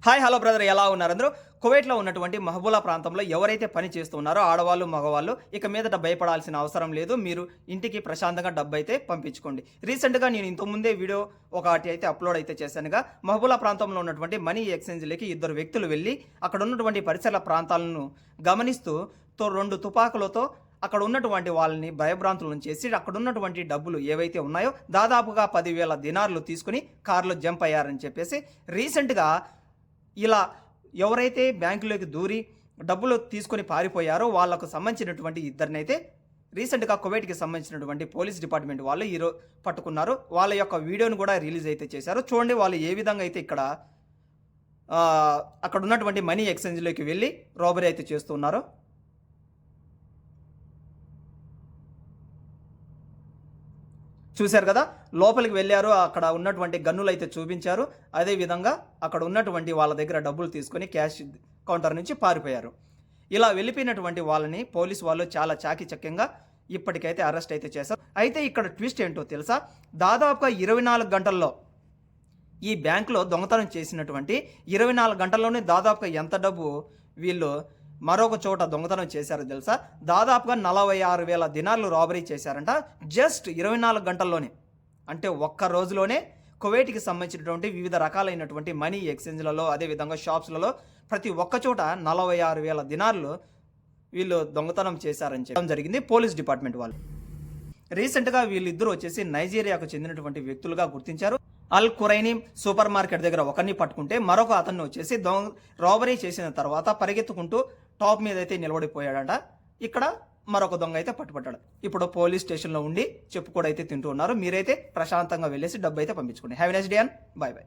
Hi hello brother, ఎలా ఉన్నారు అందరూ? కువైట్లో ఉన్నటువంటి మహబూలా ప్రాంతంలో ఎవరైతే పని చేస్తున్నారో ఆడవాళ్ళు మగవాళ్ళు ఇక మీదట భయపడాల్సిన అవసరం లేదు. మీరు ఇంటికి ప్రశాంతంగా డబ్బు అయితే పంపించుకోండి. రీసెంట్గా నేను ఇంతకుముందే వీడియో ఒకటి అయితే అప్లోడ్ అయితే చేశానుగా. మహబూలా ప్రాంతంలో ఉన్నటువంటి మనీ ఎక్స్చేంజ్లకి ఇద్దరు వ్యక్తులు వెళ్ళి అక్కడ ఉన్నటువంటి పరిసర ప్రాంతాలను గమనిస్తూ రెండు తుపాకులతో అక్కడ ఉన్నటువంటి వాళ్ళని భయభ్రాంతులను చేసి అక్కడ ఉన్నటువంటి డబ్బులు ఏవైతే ఉన్నాయో దాదాపుగా 10,000 దినార్లు తీసుకుని కారులో జంప్ అయ్యారని చెప్పేసి రీసెంట్గా ఇలా ఎవరైతే బ్యాంకులోకి దూరి డబ్బులు తీసుకొని పారిపోయారో వాళ్లకు సంబంధించినటువంటి ఇద్దరినైతే రీసెంట్గా కువైట్కి సంబంధించినటువంటి పోలీస్ డిపార్ట్మెంట్ వాళ్ళు ఈరోజు పట్టుకున్నారు. వాళ్ళ యొక్క వీడియోను కూడా రిలీజ్ అయితే చేశారు. చూడండి వాళ్ళు ఏ విధంగా అయితే ఇక్కడ అక్కడ ఉన్నటువంటి మనీ ఎక్స్చేంజ్లోకి వెళ్ళి రాబరీ అయితే చేస్తున్నారు. చూశారు కదా, లోపలికి వెళ్ళారు, అక్కడ ఉన్నటువంటి గన్నులు అయితే చూపించారు. అదేవిధంగా అక్కడ ఉన్నటువంటి వాళ్ళ దగ్గర డబ్బులు తీసుకొని క్యాష్ కౌంటర్ నుంచి పారిపోయారు. ఇలా వెళ్ళిపోయినటువంటి వాళ్ళని పోలీసు వాళ్ళు చాలా చాకచక్యంగా ఇప్పటికైతే అరెస్ట్ అయితే చేశారు. అయితే ఇక్కడ ట్విస్ట్ ఏంటో తెలుసా? దాదాపుగా 24 గంటల్లో ఈ బ్యాంకులో దొంగతనం చేసినటువంటి 24 గంటల్లోనే దాదాపుగా ఎంత డబ్బు వీళ్ళు మరొక చోట దొంగతనం చేశారో తెలుసా? దాదాపుగా 46,000 దినార్లు రాబరీ చేశారంట జస్ట్ 24 గంటల్లోనే. అంటే ఒక్క రోజులోనే కువైట్కి సంబంధించినటువంటి వివిధ రకాలైనటువంటి మనీ ఎక్స్చేంజ్లలో అదేవిధంగా షాప్స్లలో ప్రతి ఒక్క చోట 46,000 దినార్లు వీళ్ళు దొంగతనం చేశారని చెప్పడం జరిగింది పోలీస్ డిపార్ట్మెంట్ వాళ్ళు. రీసెంట్గా వీళ్ళిద్దరూ వచ్చేసి నైజీరియాకు చెందినటువంటి వ్యక్తులుగా గుర్తించారు. అల్ కురైనీ సూపర్ మార్కెట్ దగ్గర ఒకరిని పట్టుకుంటే మరొక అతన్ని వచ్చేసి రాబరీ చేసిన తర్వాత పరిగెత్తుకుంటూ టాప్ మీద అయితే నిలబడిపోయాడంట. ఇక్కడ మరొక దొంగ అయితే పట్టుబడ్డాడు. ఇప్పుడు పోలీస్ స్టేషన్లో ఉండి చెప్పుకోడైతే తింటూ ఉన్నారు. మీరైతే ప్రశాంతంగా వెళ్ళేసి డబ్బు అయితే పంపించుకోండి. Have a nice day and bye by.